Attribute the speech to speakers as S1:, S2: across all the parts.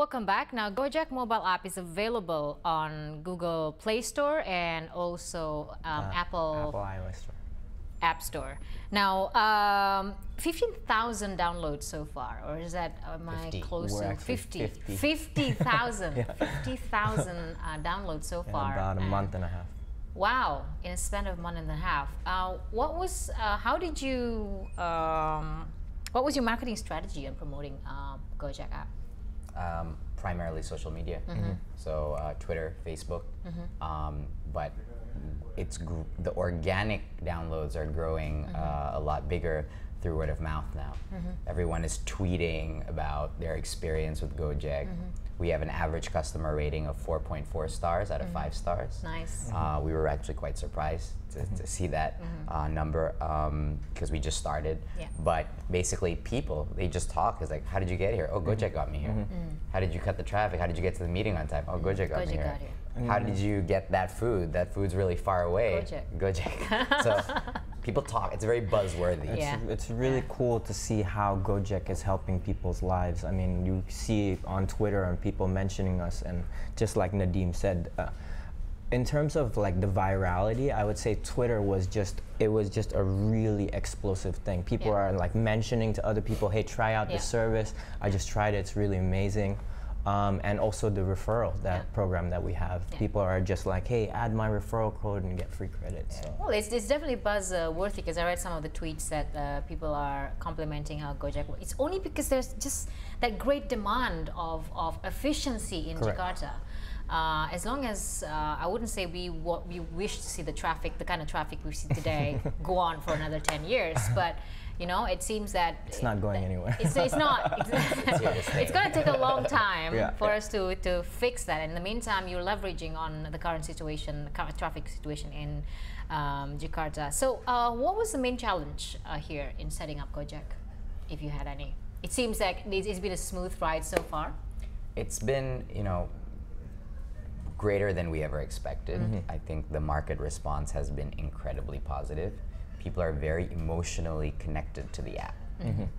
S1: Welcome back. Now, Go-Jek mobile app is available on Google Play Store and also Apple
S2: iOS Store.
S1: App Store. Now, 15,000 downloads so far, or is that, am I
S2: 50.
S1: close
S2: We're
S1: to
S2: actually
S1: 50,000?
S2: Yeah.
S1: 50,000 downloads so far.
S2: About a month and a half.
S1: Wow, in a span of a month and a half. How did you, what was your marketing strategy on promoting Go-Jek app?
S3: Primarily social media, so Twitter, Facebook, but the organic downloads are growing a lot bigger through word of mouth now. Everyone is tweeting about their experience with Go-Jek. We have an average customer rating of 4.4 stars out of 5 stars.
S1: Nice.
S3: We were actually quite surprised to see that number because we just started.
S1: Yeah.
S3: But basically people, they just talk. It's like, how did you get here? Oh, Go-Jek got me here. How did you cut the traffic? How did you get to the meeting on time? Oh, Go-Jek got me here. How did you get that food? That food's really far away. Go-Jek. So people talk. It's very buzzworthy.
S2: It's really cool to see how Go-Jek is helping people's lives. I mean, you see on Twitter and people mentioning us, and just like Nadim said, in terms of like the virality, I would say Twitter was just a really explosive thing. People are like mentioning to other people, hey, try out this service. I just tried it, it's really amazing. And also the referral program that we have. People are just like, hey, add my referral code and get free credit. So.
S1: Well, it's definitely buzz-worthy because I read some of the tweets that people are complimenting how Go-Jek works. It's only because there's just that great demand of efficiency in Jakarta. As long as, I wouldn't say we wish to see the traffic, the kind of traffic we see today, go on for another 10 years, but you know, it seems that
S2: it's not going anywhere.
S1: It's not. It's going to take a long time for us to fix that. In the meantime, you're leveraging on the current situation, the current traffic situation in Jakarta. So, what was the main challenge here in setting up Go-Jek, if you had any? It seems like it's been a smooth ride so far.
S3: It's been, you know, greater than we ever expected. I think the market response has been incredibly positive. People are very emotionally connected to the app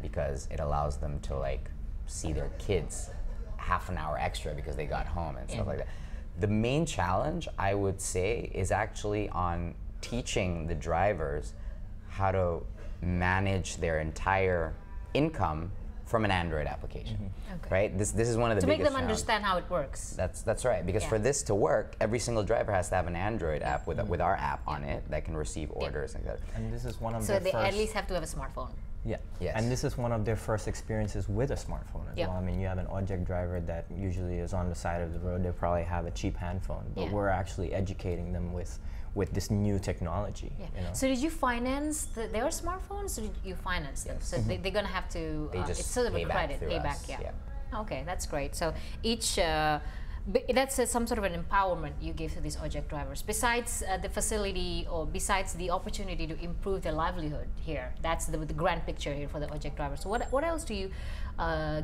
S3: because it allows them to like see their kids half an hour extra because they got home and stuff like that. The main challenge, I would say, is actually on teaching the drivers how to manage their entire income from an Android application, right? This is one of the biggest
S1: to make them
S3: challenges.
S1: Understand how it works.
S3: That's right, because for this to work, every single driver has to have an Android app with our app on it that can receive orders and that.
S2: And this is one of
S1: so they at least have to have a smartphone.
S2: Yeah.
S3: Yes.
S2: And this is one of their first experiences with a smartphone as well. I mean, you have an Ojek driver that usually is on the side of the road. They probably have a cheap handphone, but we're actually educating them with this new technology. You know?
S1: So did you finance their smartphones, or did you finance them? So they're going to have to, it's sort of a credit, payback, Okay, that's great. So each, that's some sort of an empowerment you give to these Ojek drivers. Besides the facility, or besides the opportunity to improve their livelihood here, that's the grand picture here for the Ojek drivers. So what else do you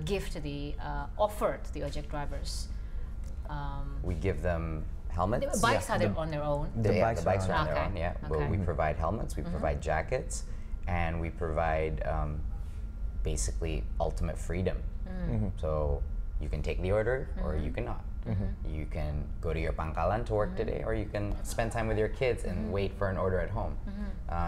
S1: give to the, offer to the Ojek drivers?
S3: We give them helmets.
S1: The bikes are on their own.
S2: The bikes
S3: are on their own, But we provide helmets, we provide jackets, and we provide basically ultimate freedom. So you can take the order or you cannot. You can go to your pangkalan to work today, or you can spend time with your kids and wait for an order at home.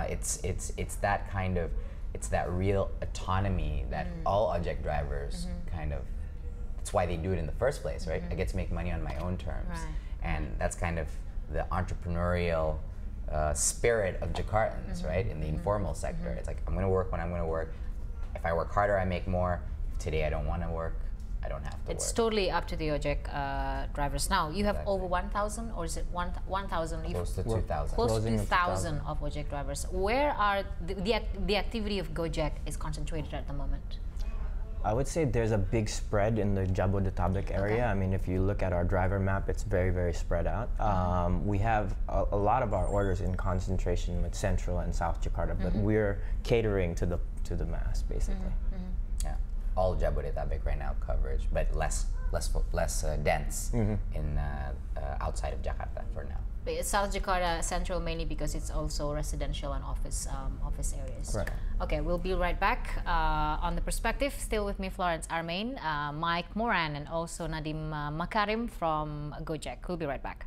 S3: It's that kind of, it's that real autonomy that all Ojek drivers kind of, that's why they do it in the first place, right? I get to make money on my own terms. And that's kind of the entrepreneurial spirit of Jakartans, right? In the informal sector. It's like, I'm gonna work when I'm gonna work. If I work harder, I make more. If today I don't wanna work, I don't have to work.
S1: It's totally up to the Ojek drivers now. You have over 1,000, or is it 1,000?
S3: Close to 2,000.
S1: Close to 2,000 of Ojek drivers. Where are the activity of Go-Jek is concentrated at the moment?
S2: I would say there's a big spread in the Jabodetabek area. I mean, if you look at our driver map, it's very, very spread out. We have a lot of our orders in concentration with Central and South Jakarta, but we're catering to the mass, basically.
S3: Yeah, all Jabodetabek right now coverage, but less dense in outside of Jakarta for now.
S1: South Jakarta Central mainly because it's also residential and office areas.
S2: Right.
S1: Okay, we'll be right back on The Perspective. Still with me, Florence Armain, Mike Moran, and also Nadim Makarim from Go-Jek. We'll be right back.